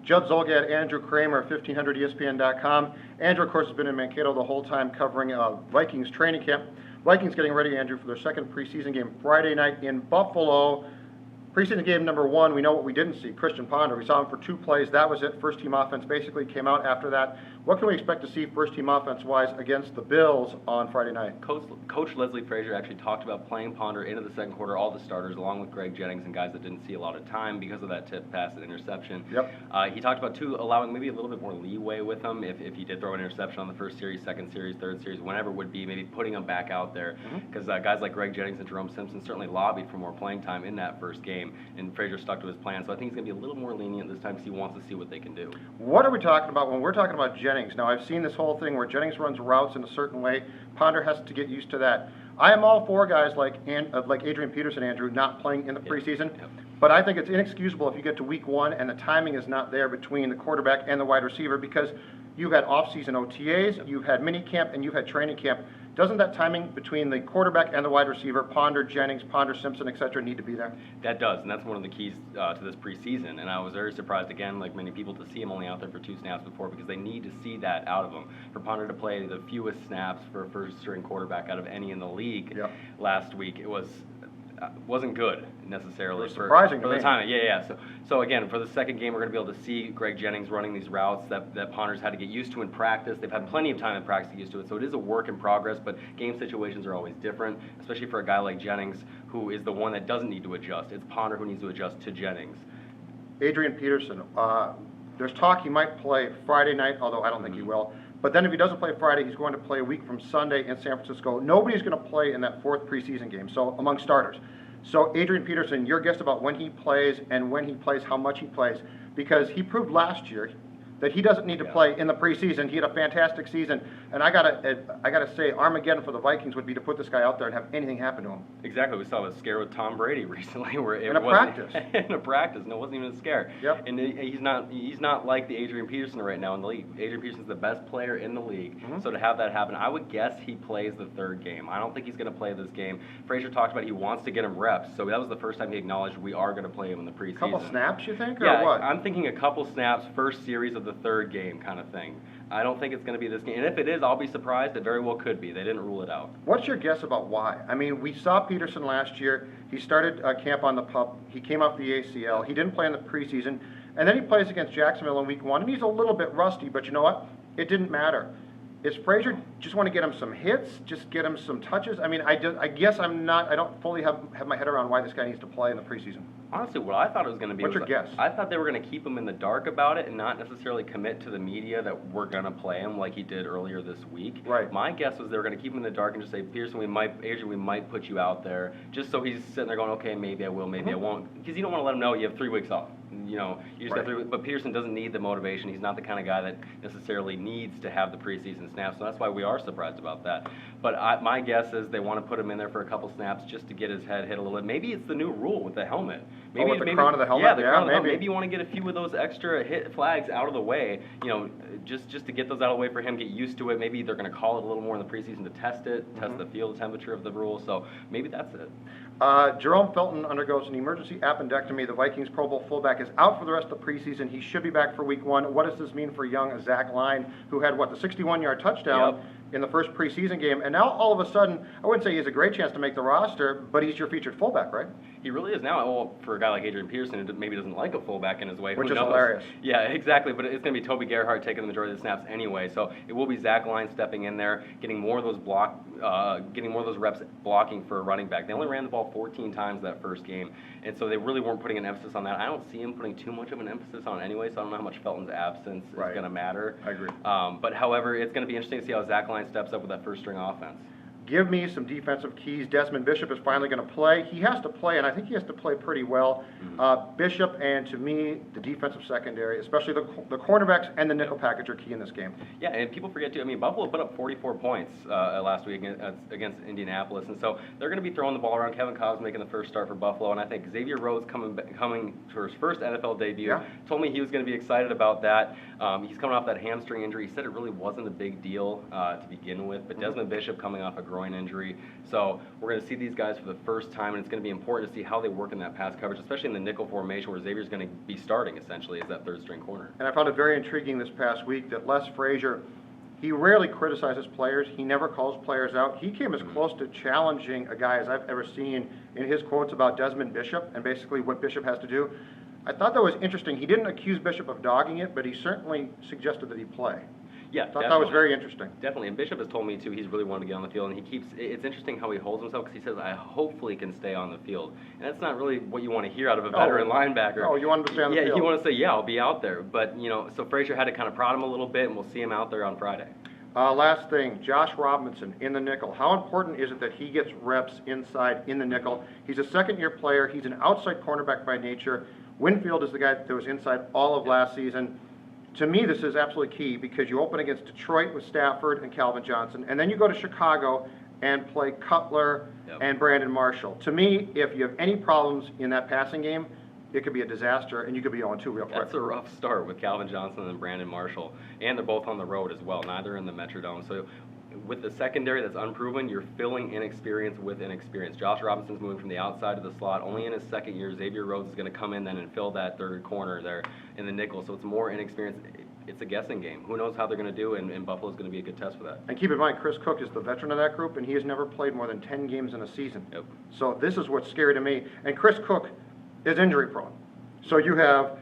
Judd, Zulgad, Andrew, Krammer, 1500ESPN.com. Andrew, of course, has been in Mankato the whole time covering Vikings training camp. Vikings getting ready, Andrew, for their second preseason game Friday night in Buffalo. Preseason game number 1, we know what we didn't see. Christian Ponder, we saw him for 2 plays. That was it. First-team offense basically came out after that. What can we expect to see first-team offense-wise against the Bills on Friday night? Coach Leslie Frazier actually talked about playing Ponder into the second quarter, all the starters, along with Greg Jennings and guys that didn't see a lot of time because of that tip pass and interception. Yep. He talked about, too, allowing maybe a little bit more leeway with him if he did throw an interception on the first series, second series, third series, whenever it would be, maybe putting him back out there. Because guys like Greg Jennings and Jerome Simpson certainly lobbied for more playing time in that first game, and Frazier stuck to his plan. So I think he's going to be a little more lenient this time because he wants to see what they can do. What are we talking about when we're talking about Jennings? Now, I've seen this whole thing where Jennings runs routes in a certain way. Ponder has to get used to that. I am all for guys like Adrian Peterson, Andrew, not playing in the preseason. Yep. But I think it's inexcusable if you get to week 1 and the timing is not there between the quarterback and the wide receiver, because you've had off-season OTAs, you've had mini camp, and you've had training camp. Doesn't that timing between the quarterback and the wide receiver, Ponder, Jennings, Ponder, Simpson, etc., need to be there? That does, and that's one of the keys to this preseason. And I was very surprised, again, like many people, to see him only out there for 2 snaps before, because they need to see that out of him. For Ponder to play the fewest snaps for a first-string quarterback out of any in the league last week, it wasn't good necessarily for the time. So again, for the second game, we're going to be able to see Greg Jennings running these routes that Ponder's had to get used to in practice. They've had plenty of time in practice to get used to it, so it is a work in progress, but game situations are always different, especially for a guy like Jennings, who is the one that doesn't need to adjust. It's Ponder who needs to adjust to Jennings. Adrian Peterson, there's talk he might play Friday night, although I don't think he will. But then if he doesn't play Friday, he's going to play a week from Sunday in San Francisco. Nobody's going to play in that 4th preseason game, so among starters. So Adrian Peterson, your guess about when he plays and when he plays, how much he plays, because he proved last year that he doesn't need to play in the preseason. He had a fantastic season, and I gotta say, Armageddon for the Vikings would be to put this guy out there and have anything happen to him. Exactly. We saw a scare with Tom Brady recently, where it in a practice, and it wasn't even a scare. Yep. And he's not like the Adrian Peterson right now in the league. Adrian Peterson's the best player in the league, so to have that happen, I would guess he plays the 3rd game. I don't think he's going to play this game. Frazier talked about he wants to get him reps, so that was the first time he acknowledged we are going to play him in the preseason. Couple snaps, you think, or yeah, what? I'm thinking a couple snaps, first series of the 3rd game kind of thing. I don't think it's going to be this game. And if it is, I'll be surprised. It very well could be. They didn't rule it out. What's your guess about why? I mean, we saw Peterson last year. He started camp on the pup. He came off the ACL. He didn't play in the preseason. And then he plays against Jacksonville in week 1, and he's a little bit rusty, but you know what? It didn't matter. Is Frazier just want to get him some hits, just get him some touches? I mean, I guess I don't fully have my head around why this guy needs to play in the preseason. Honestly, what I thought it was going to be What's your guess? I thought they were going to keep him in the dark about it and not necessarily commit to the media that we're going to play him like he did earlier this week. Right. My guess was they were going to keep him in the dark and just say, Pearson, we might put you out there, just so he's sitting there going, okay, maybe I will, maybe I won't, because you don't want to let him know you have 3 weeks off. You just got 3 weeks. But Peterson doesn't need the motivation. He's not the kind of guy that necessarily needs to have the preseason snaps, so that's why we are surprised about that. But my guess is they want to put him in there for a couple snaps just to get his head hit a little bit. Maybe it's the new rule with the helmet. Maybe with the crown of the helmet? Yeah, the crown of the helmet. maybe. Maybe you want to get a few of those extra hit flags out of the way, just to get those out of the way for him, get used to it. Maybe they're going to call it a little more in the preseason to test it, test the field temperature of the rule. So maybe that's it. Jerome Felton undergoes an emergency appendectomy. The Vikings Pro Bowl fullback is out for the rest of the preseason. He should be back for week 1. What does this mean for young Zach Line, who had, the 61-yard touchdown in the first preseason game? And now, all of a sudden, I wouldn't say he has a great chance to make the roster, but he's your featured fullback, right? He really is now. Well, for a guy like Adrian Peterson, who maybe doesn't like a fullback in his way. Which is hilarious. Yeah, exactly. But it's going to be Toby Gerhart taking the majority of the snaps anyway. So it will be Zach Line stepping in there, getting more of those reps blocking for a running back. They only ran the ball 14 times that first game, and so they really weren't putting an emphasis on that. I don't see him putting too much of an emphasis on it anyway, so I don't know how much Felton's absence is going to matter. I agree. But however, it's going to be interesting to see how Zach Line steps up with that first-string offense. Give me some defensive keys. Desmond Bishop is finally going to play. He has to play, and I think he has to play pretty well. Bishop and, to me, the defensive secondary, especially the cornerbacks and the nickel package are key in this game. Yeah, and people forget, too, Buffalo put up 44 points last week against Indianapolis, and so they're going to be throwing the ball around. Kevin Cobb's making the first start for Buffalo, and I think Xavier Rhodes coming for his first NFL debut, told me he was going to be excited about that. He's coming off that hamstring injury. He said it really wasn't a big deal to begin with, but Desmond Bishop coming off a groin injury. So we're going to see these guys for the first time, and it's going to be important to see how they work in that pass coverage, especially in the nickel formation where Xavier's going to be starting essentially as that third-string corner. And I found it very intriguing this past week that Les Frazier, he rarely criticizes players. He never calls players out. He came as close to challenging a guy as I've ever seen in his quotes about Desmond Bishop and basically what Bishop has to do. I thought that was interesting. He didn't accuse Bishop of dogging it, but he certainly suggested that he play. Yeah, I thought that was very interesting. Definitely, and Bishop has told me too he's really wanted to get on the field, and he keeps, it's interesting how he holds himself because he says, I hopefully can stay on the field. And that's not really what you want to hear out of a veteran linebacker. No, you want him to stay on the field. Yeah, you want to say, yeah, I'll be out there. But, you know, so Frazier had to kind of prod him a little bit, and we'll see him out there on Friday. Last thing, Josh Robinson in the nickel. How important is it that he gets reps inside in the nickel? He's a second-year player. He's an outside cornerback by nature. Winfield is the guy that was inside all of last season. To me, this is absolutely key because you open against Detroit with Stafford and Calvin Johnson, and then you go to Chicago and play Cutler and Brandon Marshall. To me, if you have any problems in that passing game, it could be a disaster, and you could be 0-2 real quick. That's a rough start with Calvin Johnson and Brandon Marshall, and they're both on the road as well, neither in the Metrodome. So with the secondary that's unproven, you're filling inexperience with inexperience. Josh Robinson's moving from the outside to the slot. Only in his second year, Xavier Rhodes is going to come in then and fill that third corner there in the nickel. So it's more inexperienced. It's a guessing game. Who knows how they're going to do, and Buffalo's going to be a good test for that. And keep in mind, Chris Cook is the veteran of that group, and he has never played more than 10 games in a season. Yep. So this is what's scary to me. And Chris Cook is injury prone. So you have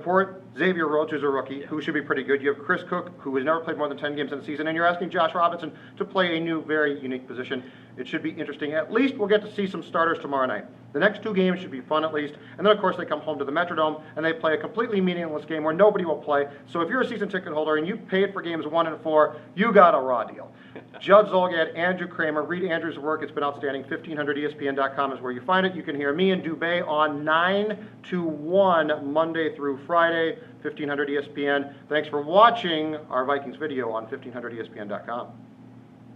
poor Xavier Rhodes, who's a rookie, who should be pretty good. You have Chris Cook, who has never played more than 10 games in a season, and you're asking Josh Robinson to play a new, very unique position. It should be interesting. At least we'll get to see some starters tomorrow night. The next two games should be fun at least. And then, of course, they come home to the Metrodome, and they play a completely meaningless game where nobody will play. So if you're a season ticket holder and you paid for games 1 and 4, you got a raw deal. Judd, Zulgad, Andrew Krammer, read Andrew's work. It's been outstanding. 1500ESPN.com is where you find it. You can hear me and Dubé on 9 to 1 Monday through Friday, 1500 ESPN. Thanks for watching our Vikings video on 1500ESPN.com.